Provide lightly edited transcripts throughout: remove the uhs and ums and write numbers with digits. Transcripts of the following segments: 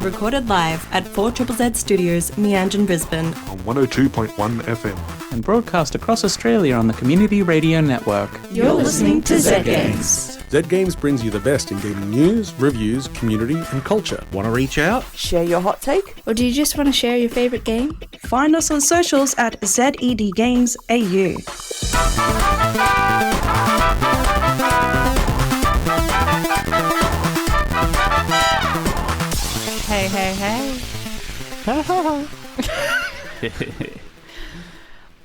recorded live at 4ZZZ Studios, Meanjin, Brisbane. On 102.1 FM. And broadcast across Australia on the Community Radio Network. You're listening to ZedGames. ZedGames brings you the best in gaming news, reviews, community and culture. Want to reach out? Share your hot take? Or do you just want to share your favourite game? Find us on socials at ZedGames AU. Hey, hey, hey.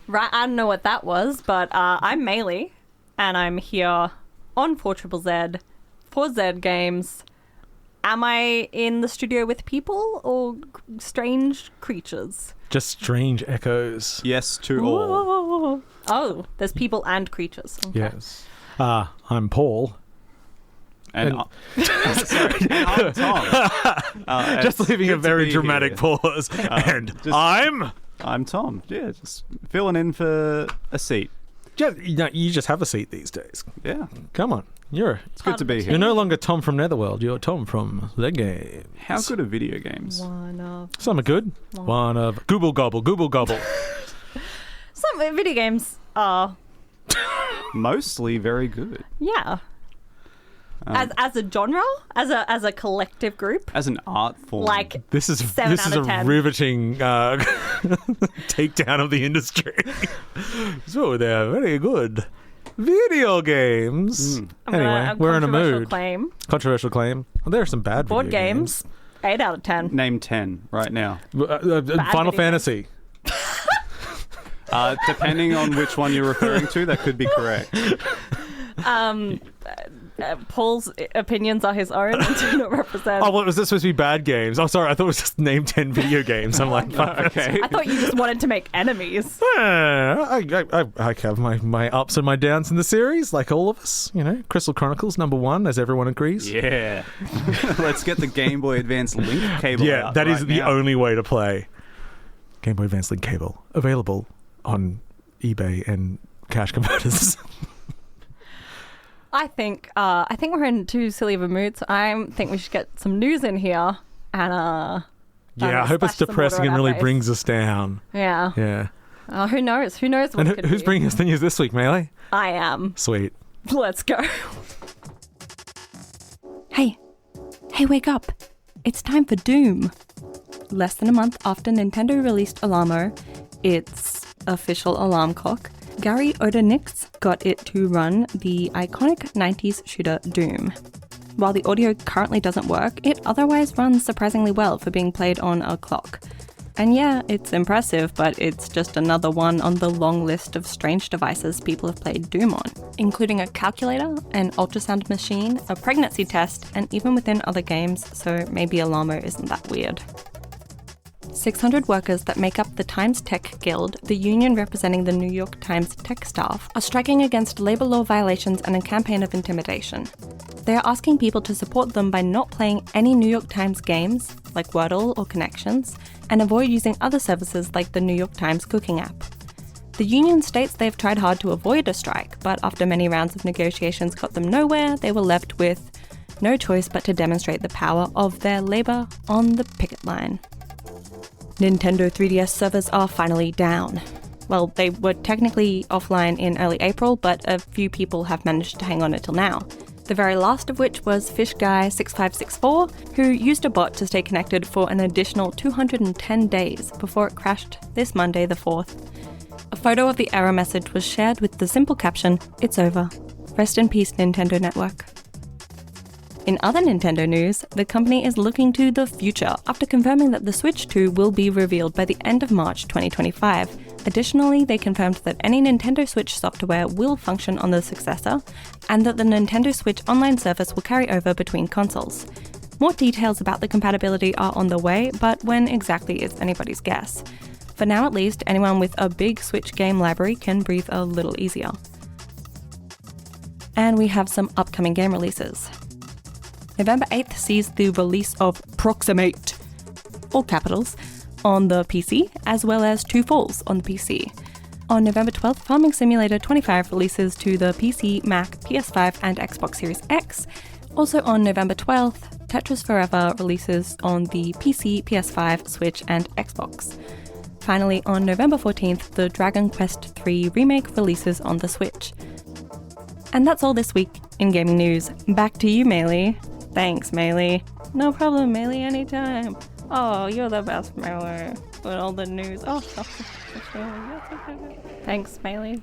Right, I don't know what that was, but I'm Maylee, and I'm here on 4ZZZ for ZedGames. Am I in the studio with people or strange creatures? Just strange echoes. Yes to all. Oh, there's people and creatures. Okay. Yes. I'm Paul. And I'm Tom. Just leaving a very dramatic pause. And I'm Tom. Yeah, just filling in for a seat. You just have a seat these days. Yeah. Come on. It's good to be here. You're no longer Tom from Netherworld. You're Tom from ZedGames. How good are video games? Some are good. One of... Google gobble, Google gobble. Some video games are... Mostly very good. Yeah. As a genre, as a collective group, as an art form, like this is a riveting takedown of the industry. So they're very good video games. Anyway, we're in a mood. Controversial claim. Well, there are some bad board video games. 8 out of 10. Name 10 right now. Final Fantasy. Depending on which one you're referring to, that could be correct. Paul's opinions are his own and do not represent. Oh, was this supposed to be bad games? Oh, sorry, I thought it was just name 10 video games. I'm like, okay. I thought you just wanted to make enemies. I have my ups and my downs in the series, like all of us. You know, Crystal Chronicles #1, as everyone agrees. Yeah. Let's get the Game Boy Advance Link cable out. Yeah, that is the only way to play. Game Boy Advance Link cable available on eBay and cash converters. I think we're in too silly of a mood, so I think we should get some news in here and I hope it's depressing and really brings us down. Yeah. Yeah. Who knows? Who knows what it could who's be? bringing us the news this week, Maylee? I am. Sweet. Let's go. Hey, wake up. It's time for Doom. Less than a month after Nintendo released Alamo, its official alarm clock, Gary Odenix got it to run the iconic 90s shooter Doom. While the audio currently doesn't work, it otherwise runs surprisingly well for being played on a clock. And yeah, it's impressive, but it's just another one on the long list of strange devices people have played Doom on, including a calculator, an ultrasound machine, a pregnancy test, and even within other games, so maybe Alamo isn't that weird. 600 workers that make up the Times Tech Guild, the union representing the New York Times tech staff, are striking against labor law violations and a campaign of intimidation. They are asking people to support them by not playing any New York Times games, like Wordle or Connections, and avoid using other services like the New York Times cooking app. The union states they've tried hard to avoid a strike, but after many rounds of negotiations got them nowhere, they were left with no choice but to demonstrate the power of their labor on the picket line. Nintendo 3DS servers are finally down. Well, they were technically offline in early April, but a few people have managed to hang on until now. The very last of which was FishGuy6564, who used a bot to stay connected for an additional 210 days before it crashed this Monday the 4th. A photo of the error message was shared with the simple caption, "It's over. Rest in peace, Nintendo Network." In other Nintendo news, the company is looking to the future after confirming that the Switch 2 will be revealed by the end of March 2025. Additionally, they confirmed that any Nintendo Switch software will function on the successor, and that the Nintendo Switch online service will carry over between consoles. More details about the compatibility are on the way, but when exactly is anybody's guess. For now at least, anyone with a big Switch game library can breathe a little easier. And we have some upcoming game releases. November 8th sees the release of Proximate, all capitals, on the PC, as well as Two Falls on the PC. On November 12th, Farming Simulator 25 releases to the PC, Mac, PS5 and Xbox Series X. Also on November 12th, Tetris Forever releases on the PC, PS5, Switch, and Xbox. Finally, on November 14th, the Dragon Quest III remake releases on the Switch. And that's all this week in gaming news. Back to you, Maylee. Thanks, Maylee. No problem, Maylee, anytime. Oh, you're the best, Maylee. With all the news. Oh, thanks, Maylee,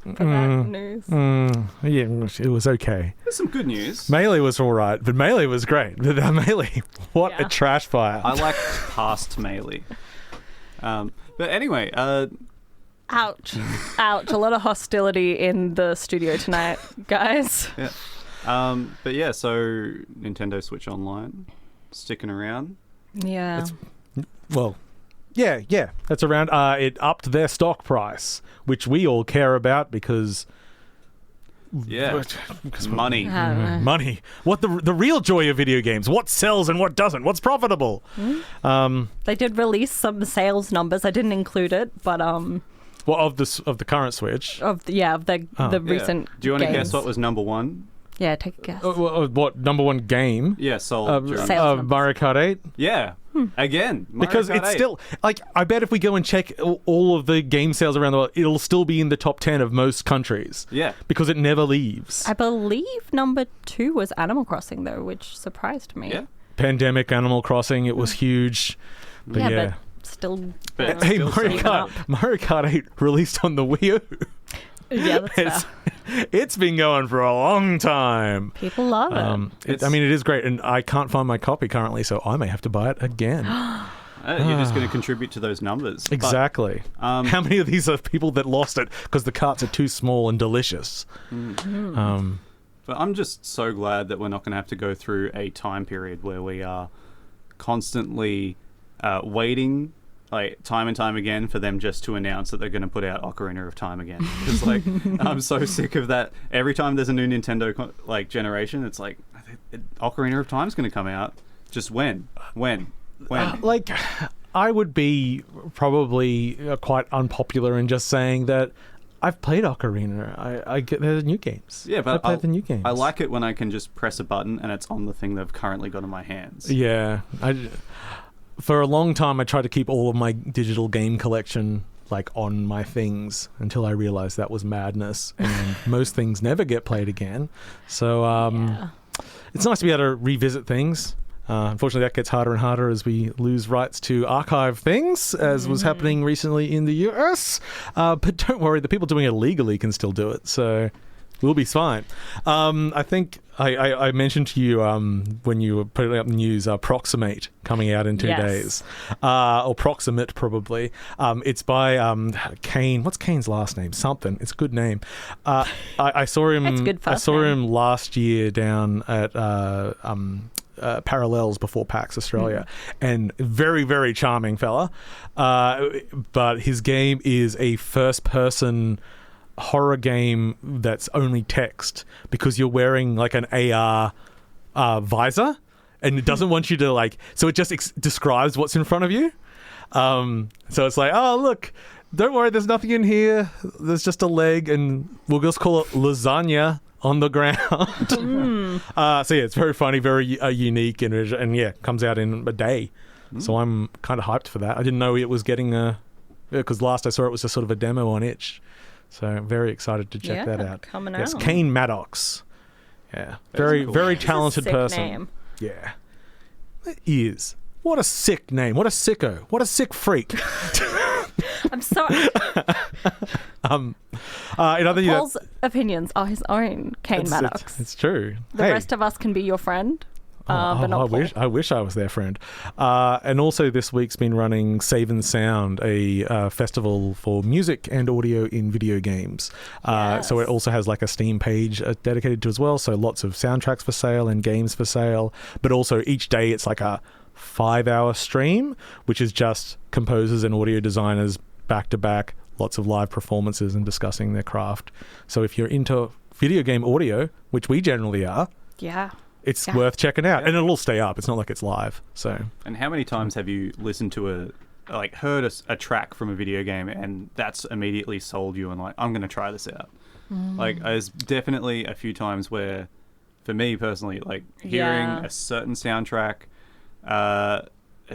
for that news. Yeah, it was okay. There's some good news. Maylee was all right, but Maylee was great. But Maylee, what a trash fire. I like past Maylee. But anyway, Ouch. Ouch. A lot of hostility in the studio tonight, guys. Yeah. But yeah, so Nintendo Switch Online, sticking around. Yeah. Yeah, that's around. It upped their stock price, which we all care about because... Yeah, money. Money. What the real joy of video games? What sells and what doesn't? What's profitable? They did release some sales numbers. I didn't include it, but Well, of the current Switch. Of the recent. Do you want to games. guess what was number one? Yeah, take a guess. What number one game? Yeah, sold. Sales Mario Kart 8. Yeah, again, Mario Because Kart it's 8. still like I bet if we go and check all of the game sales around the world, it'll still be in the top 10 of most countries. Yeah, because it never leaves. I believe number 2 was Animal Crossing though, which surprised me. Yeah. Pandemic, Animal Crossing, it was huge. But yeah. But still. Hey, Mario Kart 8 released on the Wii U. Yeah, that's fair. It's been going for a long time. People love it. I mean, it is great, and I can't find my copy currently, so I may have to buy it again. You're just going to contribute to those numbers. Exactly. But, how many of these are people that lost it because the carts are too small and delicious? But I'm just so glad that we're not going to have to go through a time period where we are constantly waiting, like time and time again, for them just to announce that they're going to put out Ocarina of Time again. It's like I'm so sick of that. Every time there's a new Nintendo generation, it's like Ocarina of Time's going to come out. Just when? Like, I would be probably quite unpopular in just saying that I've played Ocarina. I get there's new games. Yeah, but I played the new games. I like it when I can just press a button and it's on the thing they've currently got in my hands. Yeah, for a long time I tried to keep all of my digital game collection like on my things until I realized that was madness, and most things never get played again. So it's nice to be able to revisit things. Unfortunately, that gets harder and harder as we lose rights to archive things, as was happening recently in the US. But don't worry, the people doing it legally can still do it, so we'll be fine. I think I mentioned to you when you were putting up the news, Proximate coming out in 2 days. Or Proximate, probably. It's by Cain. What's Cain's last name? Something. It's a good name. I saw him. I saw him last year down at Parallels before PAX Australia, and very, very charming fella. But his game is a first-person horror game that's only text, because you're wearing like an AR visor, and it doesn't want you to so it just describes what's in front of you. So it's like, oh look, don't worry, there's nothing in here, there's just a leg, and we'll just call it lasagna on the ground. So yeah, it's very funny, very unique, and yeah, comes out in a day. So I'm kind of hyped for that. I didn't know it was getting because last I saw it was just sort of a demo on itch. So I'm very excited to check that out. Coming yes, out. Cain Maddox. Yeah, very cool. Very talented sick person. Name. Yeah, it is. What a sick name. What a sicko. What a sick freak. I'm sorry. In other Paul's opinions are his own, Cain Maddox. It's true. The rest of us can be your friend. But not Paul. I wish I was their friend. And also this week's been running SAVE&SOUND, a festival for music and audio in video games. So it also has like a Steam page dedicated to as well. So lots of soundtracks for sale and games for sale. But also each day it's like a 5-hour stream, which is just composers and audio designers back to back, lots of live performances and discussing their craft. So if you're into video game audio, which we generally are, it's worth checking out, and it'll all stay up. It's not like it's live. So, and how many times have you listened to heard a track from a video game, and that's immediately sold you, and I'm going to try this out. There's definitely a few times where for me personally, like hearing a certain soundtrack has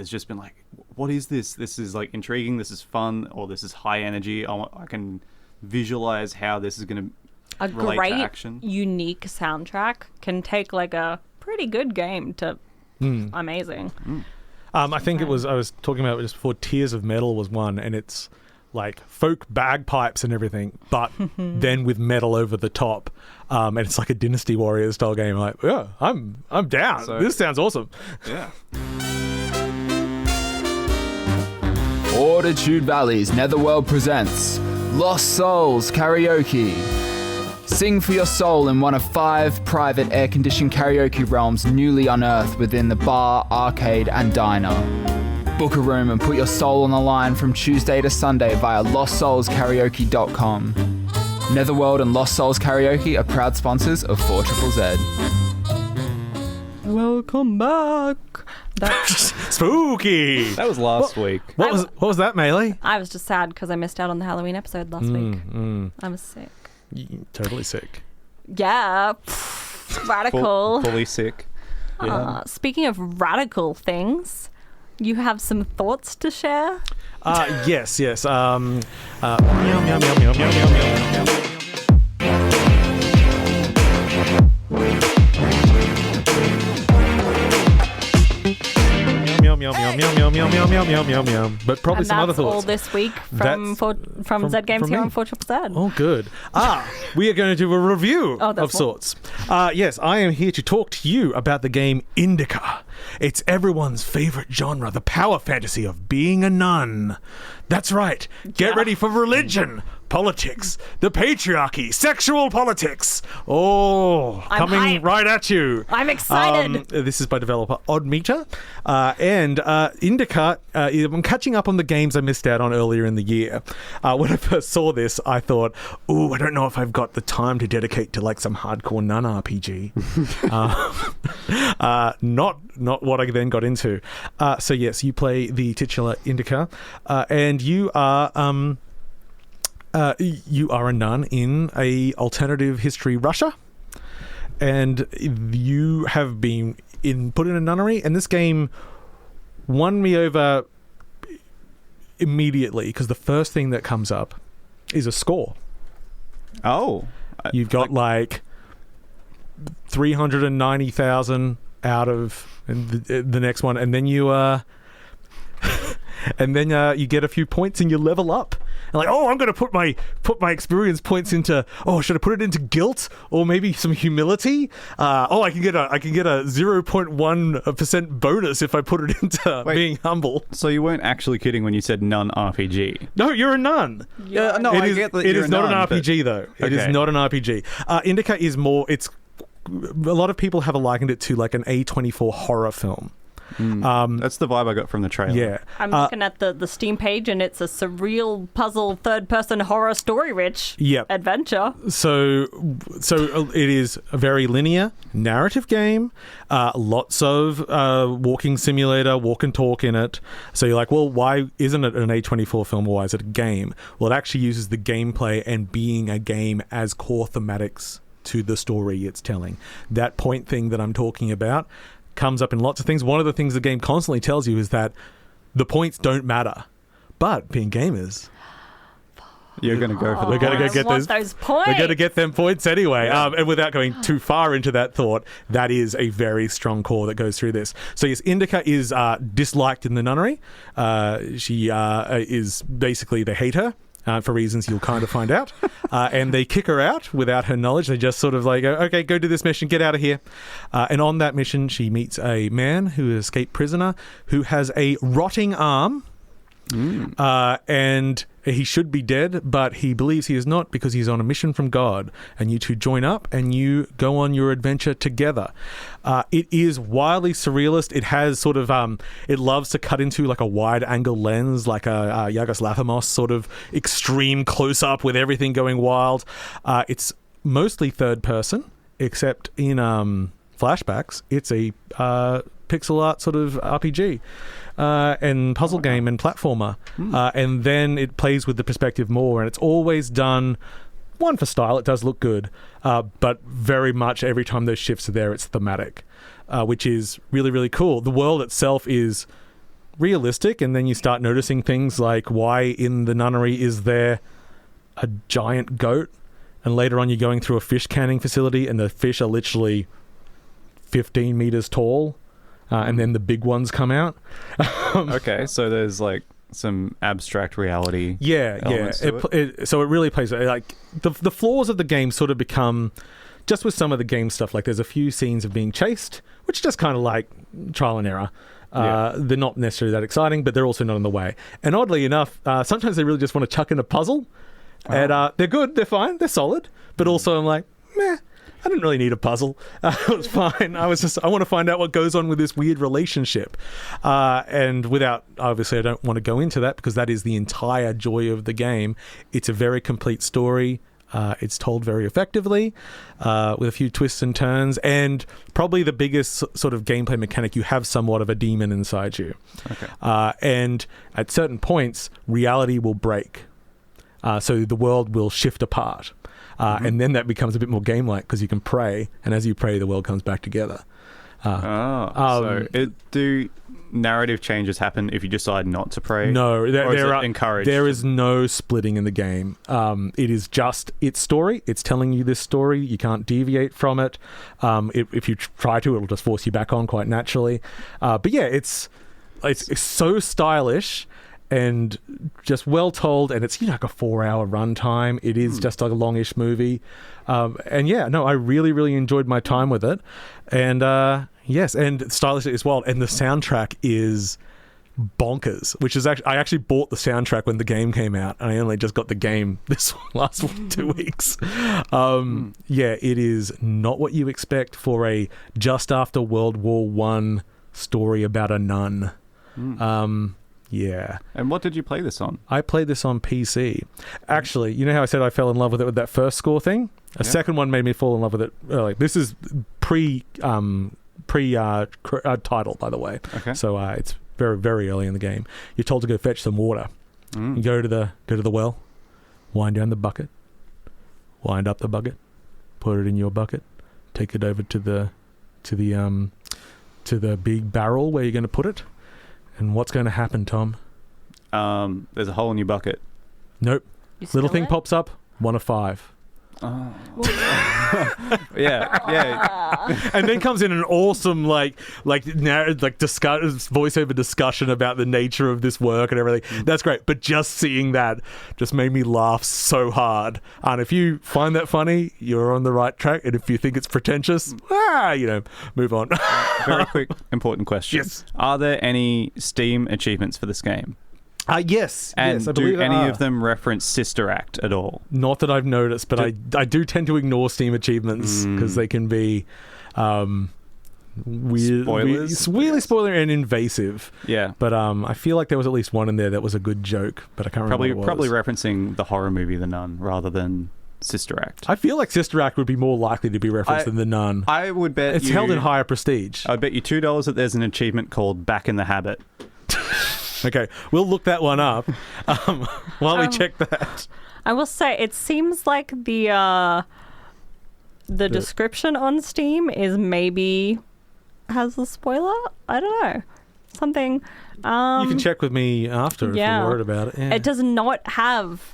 just been like, what is this? This is like intriguing. This is fun, or this is high energy. I can visualize how this is going to relate to action. Unique soundtrack can take like a pretty good game to amazing. I think I was talking about it just before. Tears of Metal was one, and it's like folk bagpipes and everything, but then with metal over the top, and it's like a Dynasty Warriors style game. Like, yeah, I'm down. So, this sounds awesome. Yeah. Fortitude Valley's Netherworld presents Lost Souls Karaoke. Sing for your soul in one of 5 private air-conditioned karaoke realms newly unearthed within the bar, arcade, and diner. Book a room and put your soul on the line from Tuesday to Sunday via LostSoulsKaraoke.com. Netherworld and Lost Souls Karaoke are proud sponsors of 4ZZZ. Welcome back. That's spooky. That was last week. What was that, Maylee? I was just sad because I missed out on the Halloween episode last week. I was sick. Totally sick. Yeah. Radical. Fully sick. Yeah. Speaking of radical things, you have some thoughts to share? Yes. Meow, meow, meow, meow, meow, meow, meow, meow. But probably some other thoughts. All this week from ZedGames here on 4ZZZ. Oh, good. We are going to do a review of sorts. Yes, I am here to talk to you about the game Indica. It's everyone's favorite genre, the power fantasy of being a nun. That's right. Get ready for religion, politics, the patriarchy, sexual politics. Oh, coming right at you. I'm excited. This is by developer Oddmeter. And Indica, I'm catching up on the games I missed out on earlier in the year. When I first saw this, I thought, I don't know if I've got the time to dedicate to like some hardcore nun RPG. Not what I then got into. So yes, you play the titular Indica, and you are a nun in a alternative history Russia, and you have been put in a nunnery, and this game won me over immediately because the first thing that comes up is a score. You've got like 390,000 out of the next one, and then you you get a few points and you level up. And like, I'm going to put my experience points into. Should I put it into guilt or maybe some humility? I can get a 0.1% bonus if I put it into being humble. So you weren't actually kidding when you said nun RPG? No, you're a nun. Yeah, no, I get that. It is not an RPG though. It is not an RPG. Indica is more. It's a lot of people have likened it to like an A24 horror film. That's the vibe I got from the trailer. Yeah, I'm looking at the Steam page, and it's a surreal puzzle, third-person horror, story-rich adventure. So it is a very linear narrative game. Lots of walking simulator, walk and talk in it. So you're like, well, why isn't it an A24 film? Or why is it a game? Well, it actually uses the gameplay and being a game as core thematics to the story it's telling. That point thing that I'm talking about comes up in lots of things. One of the things the game constantly tells you is that the points don't matter, but being gamers, you're going to go for the we're going to go get those points. We're going to get them points anyway. And without going too far into that thought, that is a very strong core that goes through this. So yes, Indica is disliked in the nunnery. She is basically, they hate her. For reasons you'll kind of find out. And they kick her out without her knowledge. They just sort of like, okay, go do this mission, get out of here. And on that mission, she meets a man who is an escaped prisoner who has a rotting arm. And he should be dead, but he believes he is not because he's on a mission from God. And you two join up and you go on your adventure together. It is wildly surrealist. It has sort of, it loves to cut into like a wide angle lens, like a Yorgos Lanthimos sort of extreme close up with everything going wild. It's mostly third person, except in flashbacks, it's a pixel art sort of RPG. And puzzle game and platformer. And then it plays with the perspective more, and it's always done one, for style, it does look good, but very much every time those shifts are there, it's thematic, which is really, really cool. The world itself is realistic, and then you start noticing things like why in the nunnery is there a giant goat, and later on you're going through a fish canning facility and the fish are literally 15 meters tall, and then the big ones come out. Okay, so there's like some abstract reality. So it really plays like the flaws of the game sort of become just with some of the game stuff. Like there's a few scenes of being chased, which is just kind of like trial and error. They're not necessarily that exciting, but they're also not in the way. And oddly enough, sometimes they really just want to chuck in a puzzle, and they're good, they're fine, they're solid. But also I'm like, meh, I didn't really need a puzzle. It was fine. I want to find out what goes on with this weird relationship. And without, obviously, I don't want to go into that because that is the entire joy of the game. It's a very complete story. It's told very effectively, with a few twists and turns, and probably the biggest sort of gameplay mechanic, you have somewhat of a demon inside you. Okay. And at certain points, reality will break. So the world will shift apart. And then that becomes a bit more game-like because you can pray, and as you pray, the world comes back together. So do narrative changes happen if you decide not to pray? No, there are encouraged. There is no splitting in the game. It is just its story. It's telling you this story. You can't deviate from it. If you try to, it'll just force you back on quite naturally. But yeah, it's so stylish and just well told, and it's like a 4-hour runtime. It is just like a longish movie, and yeah, no, I really, really enjoyed my time with it, and yes, and stylish as well, and the soundtrack is bonkers. Which is I actually bought the soundtrack when the game came out, and I only just got the game this last 2 weeks. Yeah, it is not what you expect for a just after World War I story about a nun. Yeah. And what did you play this on? I played this on PC. Actually, you know how I said I fell in love with it with that first score thing? A second one made me fall in love with it early. This is pre-title, by the way. Okay. So it's very, very early in the game. You're told to go fetch some water. You go to the well, wind down the bucket, wind up the bucket, put it in your bucket, take it over to the big barrel where you're going to put it. And what's going to happen, Tom? There's a hole in your bucket. Nope. Little thing pops up. 1 of 5. Oh. yeah. And then comes in an awesome voiceover discussion about the nature of this work and everything. That's great. But just seeing that just made me laugh so hard. And if you find that funny, you're on the right track. And if you think it's pretentious, move on. Very quick, important question. Yes. Are there any Steam achievements for this game? Yes. And yes, I do believe any of them reference Sister Act at all? Not that I've noticed, but I do tend to ignore Steam achievements because they can be spoilers? Really spoiler and invasive. Yeah. But I feel like there was at least one in there that was a good joke, but I can't remember what it was. Probably referencing the horror movie The Nun rather than Sister Act. I feel like Sister Act would be more likely to be referenced than The Nun. I would bet it's held in higher prestige. I bet you $2 that there's an achievement called Back in the Habit. Okay, we'll look that one up while we check that. I will say, it seems like the description on Steam is maybe has a spoiler. I don't know. Something. You can check with me after if you're worried about it. Yeah. It does not have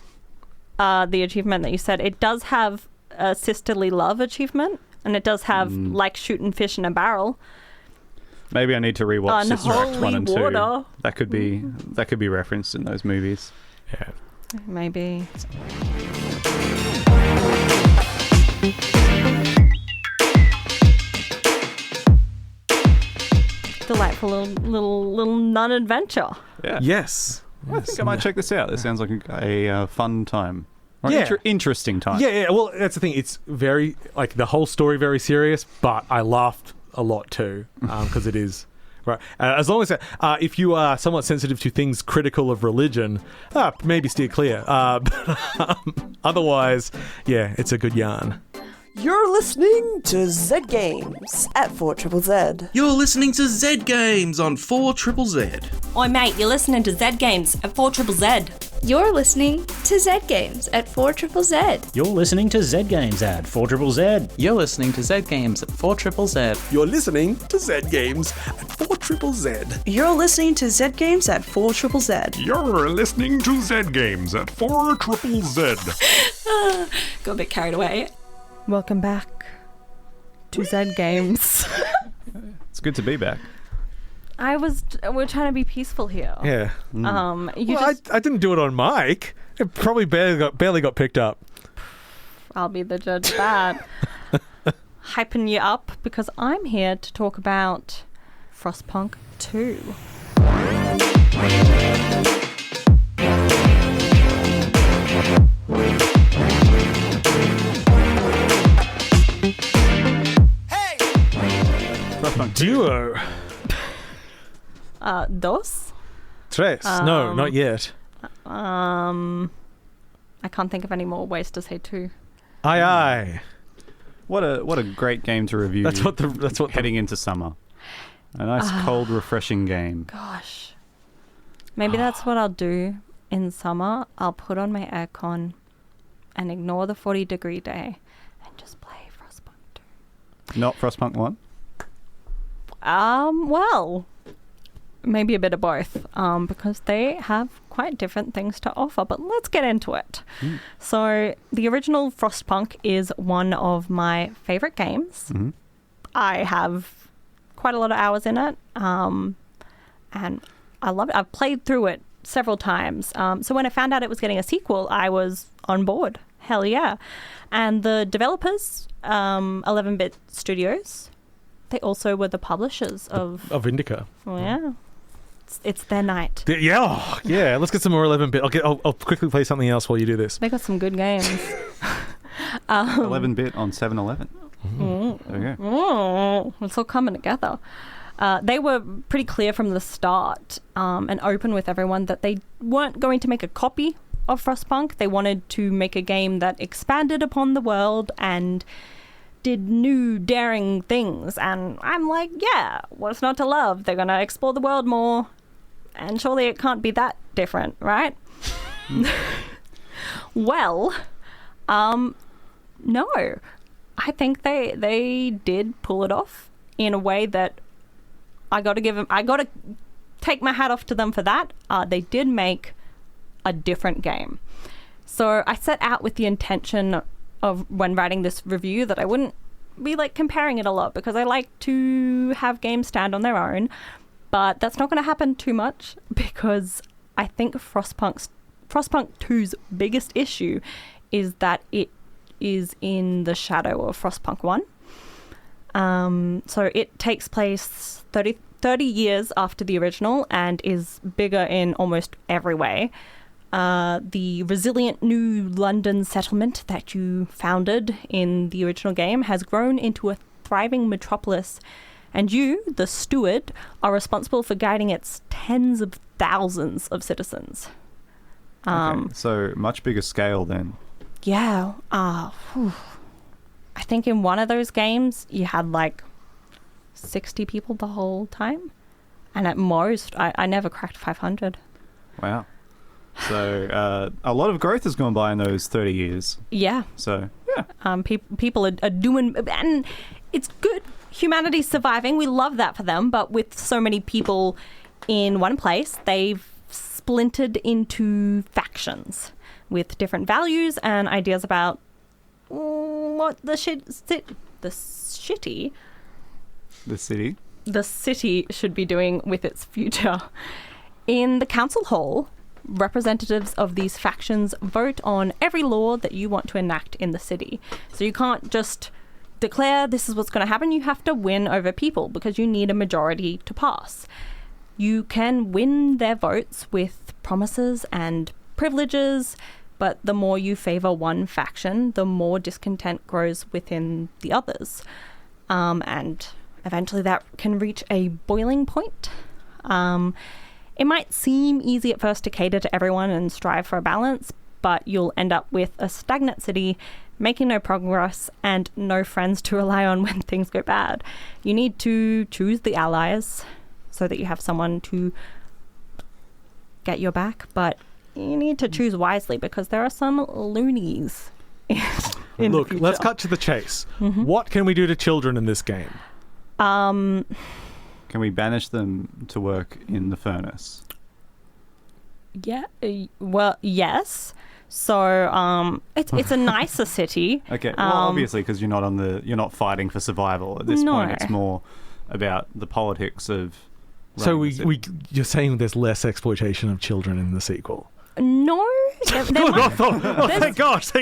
the achievement that you said. It does have a sisterly love achievement, and it does have like shooting fish in a barrel. Maybe I need to rewatch Sister Act 1 and 2. Water. That could be referenced in those movies. Yeah. Maybe. Delightful little nun adventure. Yeah. Yes. I think I might check this out. This sounds like a fun time. Or interesting time. Yeah. Well, that's the thing. It's very, the whole story very serious, but I laughed a lot too, because it is right. As long as if you are somewhat sensitive to things critical of religion, maybe steer clear. Otherwise, it's a good yarn. You're listening to ZedGames at 4ZZZ. You're listening to ZedGames on 4ZZZ. Oi mate, you're listening to ZedGames at 4ZZZ. You're listening to ZedGames at 4ZZZ. You're listening to ZedGames at 4ZZZ. You're listening to ZedGames at 4ZZZ. You're listening to ZedGames at 4ZZZ. You're listening to ZedGames at 4ZZZ. You're listening to ZedGames at 4ZZZ. Got a bit carried away. Welcome back to ZedGames. It's good to be back. We're trying to be peaceful here. Yeah. I didn't do it on mic. It probably barely got picked up. I'll be the judge of that. Hyping you up because I'm here to talk about Frostpunk 2. Frostpunk Duo. Dos? Tres. No, not yet. I can't think of any more ways to say two. Aye. What a great game to review. That's what heading into summer. A nice cold, refreshing game. Gosh. Maybe that's what I'll do in summer. I'll put on my aircon and ignore the 40-degree day and just play Frostpunk 2. Not Frostpunk 1? Well, maybe a bit of both, because they have quite different things to offer, but let's get into it. So the original Frostpunk is one of my favorite games. I have quite a lot of hours in it, and I love it. I've played through it several times. So when I found out it was getting a sequel, I was on board. Hell yeah. And the developers, 11-Bit Studios, they also were the publishers of Indica. Oh, yeah. It's their night. Yeah. Let's get some more 11-bit. I'll quickly play something else while you do this. They got some good games. 11-bit on 7-Eleven. There you go. It's all coming together. They were pretty clear from the start and open with everyone that they weren't going to make a copy of Frostpunk. They wanted to make a game that expanded upon the world and did new, daring things. And I'm like, yeah, what's not to love? They're going to explore the world more. And surely it can't be that different, right? Well, no. I think they did pull it off in a way that I got to take my hat off to them for that. They did make a different game. So I set out with the intention of, when writing this review, that I wouldn't be like comparing it a lot, because I like to have games stand on their own, but that's not going to happen too much, because I think Frostpunk 2's biggest issue is that it is in the shadow of Frostpunk 1. So it takes place 30 years after the original and is bigger in almost every way. The resilient new London settlement that you founded in the original game has grown into a thriving metropolis, and you, the steward, are responsible for guiding its tens of thousands of citizens. Okay, so much bigger scale then. Yeah. I think in one of those games you had like 60 people the whole time, and at most I never cracked 500. Wow. So a lot of growth has gone by in those 30 years. Yeah. So, yeah. People are doing... And it's good. Humanity's surviving. We love that for them. But with so many people in one place, they've splintered into factions with different values and ideas about what the city should be doing with its future. In the council hall, representatives of these factions vote on every law that you want to enact in the city. So you can't just declare this is what's going to happen. You have to win over people, because you need a majority to pass. You can win their votes with promises and privileges, but the more you favor one faction, the more discontent grows within the others. And eventually that can reach a boiling point. It might seem easy at first to cater to everyone and strive for a balance, but you'll end up with a stagnant city, making no progress and no friends to rely on when things go bad. You need to choose the allies so that you have someone to get your back, but you need to choose wisely because there are some loonies. Look, let's cut to the chase. What can we do to children in this game? Can we banish them to work in the furnace? Yeah. Well, yes. So it's a nicer city. Okay. Well, obviously, because you're not fighting for survival at this point. It's more about the politics of. So you're saying there's less exploitation of children in the sequel? No. Thank gosh.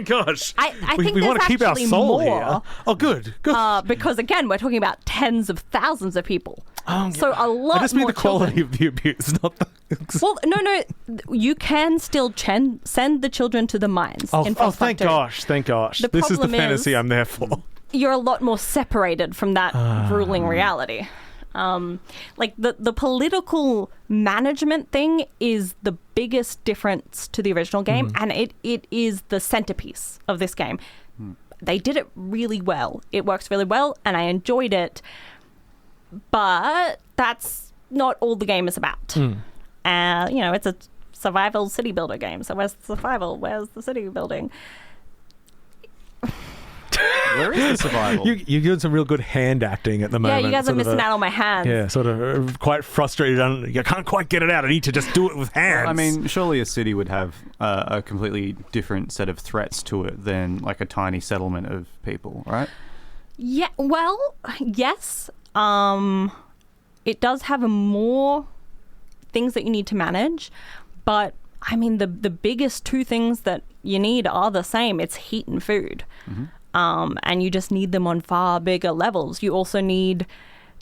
I think we want to keep our soul more, here. Oh, good. Because again, we're talking about tens of thousands of people. So a lot. I just mean more the quality children. of the abuse, not the. Well, no. You can still send the children to the mines. Thank gosh. This is the fantasy I'm there for. You're a lot more separated from that grueling reality. Like the political management thing is the biggest difference to the original game, and it is the centerpiece of this game. They did it really well. It works really well, and I enjoyed it. But that's not all the game is about. It's a survival city builder game. So where's the survival? Where's the city building? Where is the survival? You're doing some real good hand acting at the moment. Yeah, you guys are missing out on my hands. Yeah, sort of quite frustrated. You can't quite get it out. I need to just do it with hands. Well, I mean, surely a city would have a completely different set of threats to it than like a tiny settlement of people, right? Yeah, well, yes. It does have more things that you need to manage, but I mean, the biggest two things that you need are the same. It's heat and food. And you just need them on far bigger levels. You also need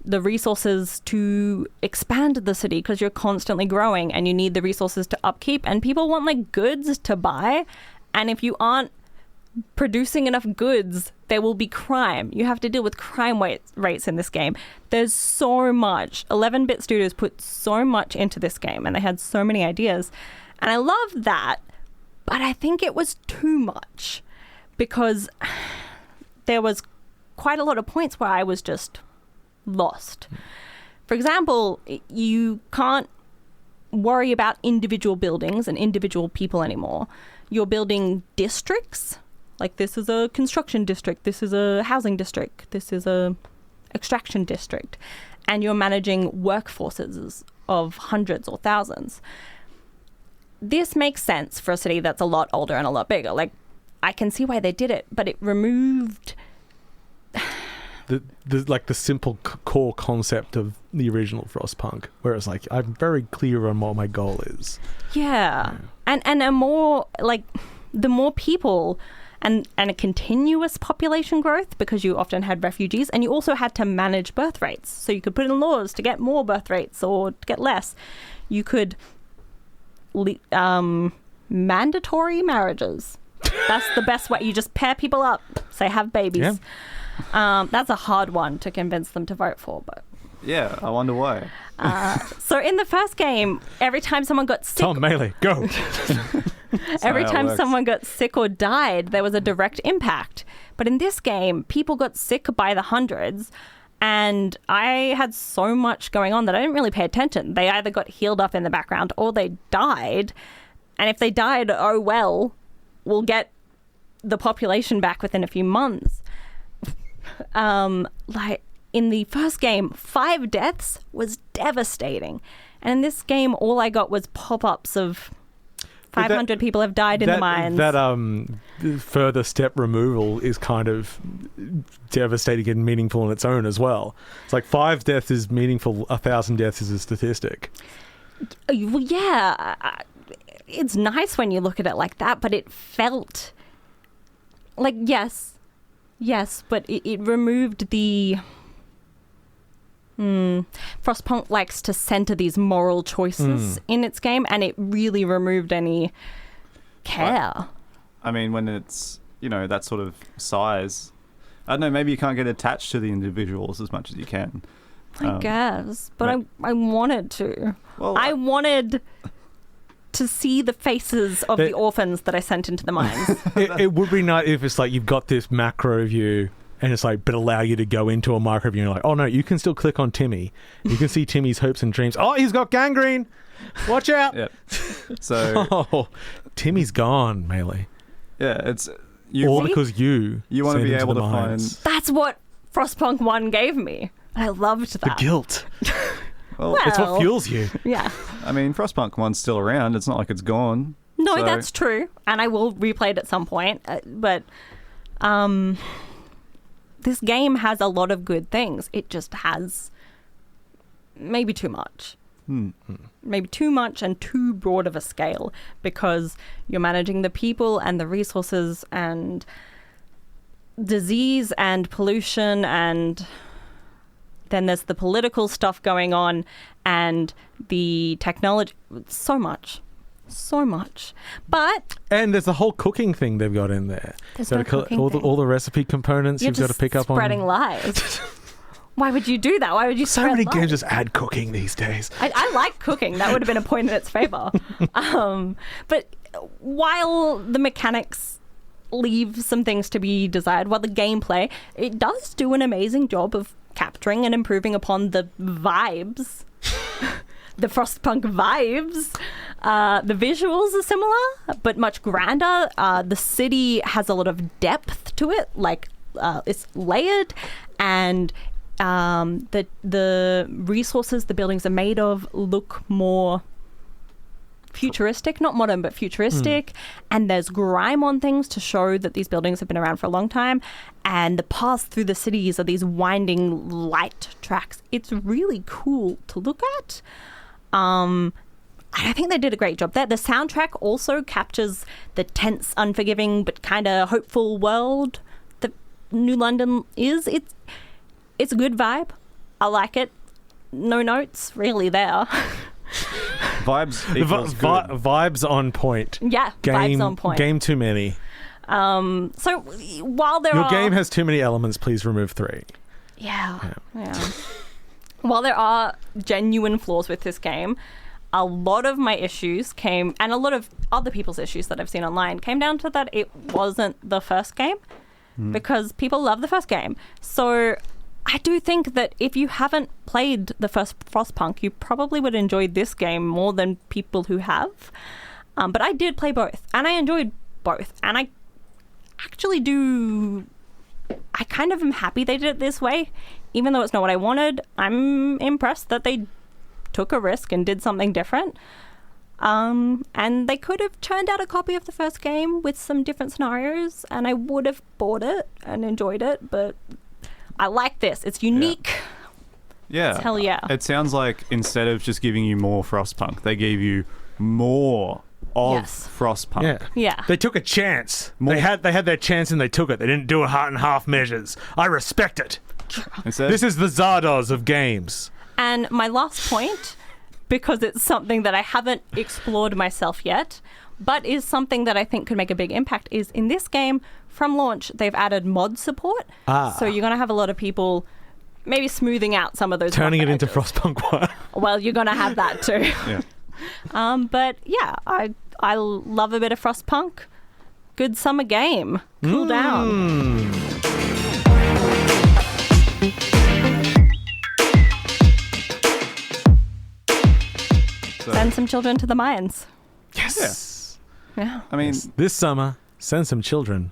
the resources to expand the city because you're constantly growing, and you need the resources to upkeep, and people want like goods to buy. And if you aren't producing enough goods, there will be crime. You have to deal with crime rates in this game. There's so much. 11-bit studios put so much into this game, and they had so many ideas. And I love that, but I think it was too much because there was quite a lot of points where I was just lost. For example, you can't worry about individual buildings and individual people anymore. You're building districts. Like, this is a construction district, this is a housing district, this is a extraction district, and you're managing workforces of hundreds or thousands. This makes sense for a city that's a lot older and a lot bigger. Like, I can see why they did it, but it removed the simple core concept of the original Frostpunk, where it's like, I'm very clear on what my goal is. Yeah. And a more, like, the more people and a continuous population growth, because you often had refugees, and you also had to manage birth rates. So you could put in laws to get more birth rates or to get less. You could mandatory marriages. That's the best way. You just pair people up, say have babies. Yeah. That's a hard one to convince them to vote for, but yeah, I wonder why. So in the first game, every time someone got sick, Tom Maylee, go. Every time someone got sick or died, there was a direct impact. But in this game, people got sick by the hundreds, and I had so much going on that I didn't really pay attention. They either got healed up in the background or they died. And if they died, oh well, we'll get the population back within a few months. Like in the first game, 5 deaths was devastating. And in this game, all I got was pop-ups of 500 people have died in the mines. That further step removal is kind of devastating and meaningful in its own as well. It's like 5 deaths is meaningful, 1,000 deaths is a statistic. Well, yeah, it's nice when you look at it like that, but it felt like, yes, but it removed the... Frostpunk likes to center these moral choices in its game, and it really removed any care. I mean, when it's, that sort of size, I don't know, maybe you can't get attached to the individuals as much as you can. I guess, but I wanted to. Well, I wanted to see the faces of the orphans that I sent into the mines. It would be nice if it's like you've got this macro view and it's like, but allow you to go into a microview. And you're like, oh no, you can still click on Timmy. You can see Timmy's hopes and dreams. Oh, he's got gangrene. Watch out. Yep. So Timmy's gone, Maylee. Yeah, it's all because you want to be able to mines. find. That's what Frostpunk 1 gave me. I loved that. The guilt. Well, it's what fuels you. Yeah. I mean, Frostpunk 1's still around. It's not like it's gone. No, that's true. And I will replay it at some point. But this game has a lot of good things. It just has maybe too much. Maybe too much and too broad of a scale, because you're managing the people and the resources and disease and pollution, and then there's the political stuff going on and the technology. So much. But and there's the whole cooking thing they've got in there. There's so no cooking all the recipe components you're you've got to pick up on. Spreading lies. Why would you do that? Why would you so spread many lies? games just add cooking these days. I like cooking. That would have been a point in its favor. But while the mechanics leave some things to be desired, while the gameplay, it does do an amazing job of capturing and improving upon the vibes. The Frostpunk vibes. The visuals are similar, but much grander. The city has a lot of depth to it, like it's layered, and the resources the buildings are made of look more futuristic, not modern, but futuristic. And there's grime on things to show that these buildings have been around for a long time. And the paths through the cities are these winding light tracks. It's really cool to look at. I think they did a great job there. The soundtrack also captures the tense, unforgiving, but kind of hopeful world that New London is. It's a good vibe. I like it. No notes really there. Vibes on point. Yeah, vibes on point. Game too many. So while Your game has too many elements, please remove 3. Yeah. While there are genuine flaws with this game, a lot of my issues came, and a lot of other people's issues that I've seen online, came down to that it wasn't the first game, because people love the first game. So I do think that if you haven't played the first Frostpunk, you probably would enjoy this game more than people who have. But I did play both, and I enjoyed both. And I actually I kind of am happy they did it this way, even though it's not what I wanted. I'm impressed that they took a risk and did something different. And they could have churned out a copy of the first game with some different scenarios, and I would have bought it and enjoyed it, but I like this. It's unique. Yeah. Hell yeah. It sounds like instead of just giving you more Frostpunk, they gave you more of Frostpunk. Yeah. They took a chance. They had their chance and they took it. They didn't do it in half measures. I respect it. This is the Zardoz of games. And my last point, because it's something that I haven't explored myself yet, but is something that I think could make a big impact, is in this game, from launch, they've added mod support. So you're going to have a lot of people maybe smoothing out some of those turning it into edges. Frostpunk 1. Well, you're going to have that too. Yeah. But yeah, I love a bit of Frostpunk. Good summer game. Cool down. Send some children to the mines. Yes. Yeah. I mean, this summer, send some children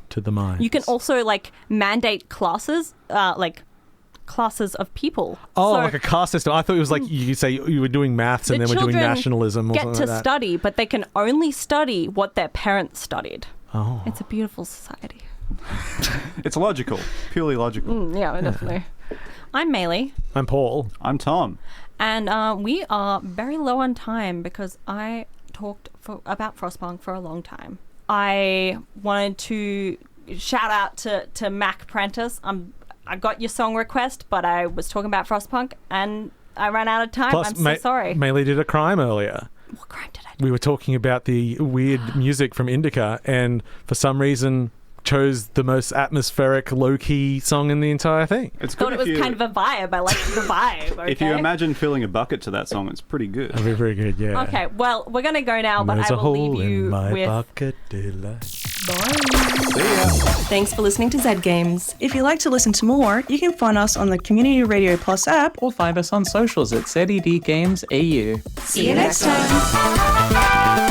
to the mines. You can also mandate classes, classes of people. Oh, like a caste system. I thought it was like you could say you were doing maths and then we're doing nationalism or something like that. Get to study, but they can only study what their parents studied. Oh. It's a beautiful society. It's logical. Purely logical. Yeah, definitely. I'm Maylee. I'm Paul. I'm Tom. And we are very low on time because I talked about Frostpunk for a long time. I wanted to shout out to Mac Prentice. I got your song request, but I was talking about Frostpunk and I ran out of time. Plus, I'm so sorry. Maylee did a crime earlier. What crime did I do? We were talking about the weird music from Indica, and for some reason chose the most atmospheric, low-key song in the entire thing. It's good. Thought it was kind of a vibe. I liked the vibe. Okay? If you imagine filling a bucket to that song, it's pretty good. That'd be very good, yeah. Okay, well, we're going to go now, but There's I a will hole leave you in my with... bucket delight. See ya. Thanks for listening to ZedGames. If you'd like to listen to more, you can find us on the Community Radio Plus app Or find us on socials at ZedGames AU. See you next time.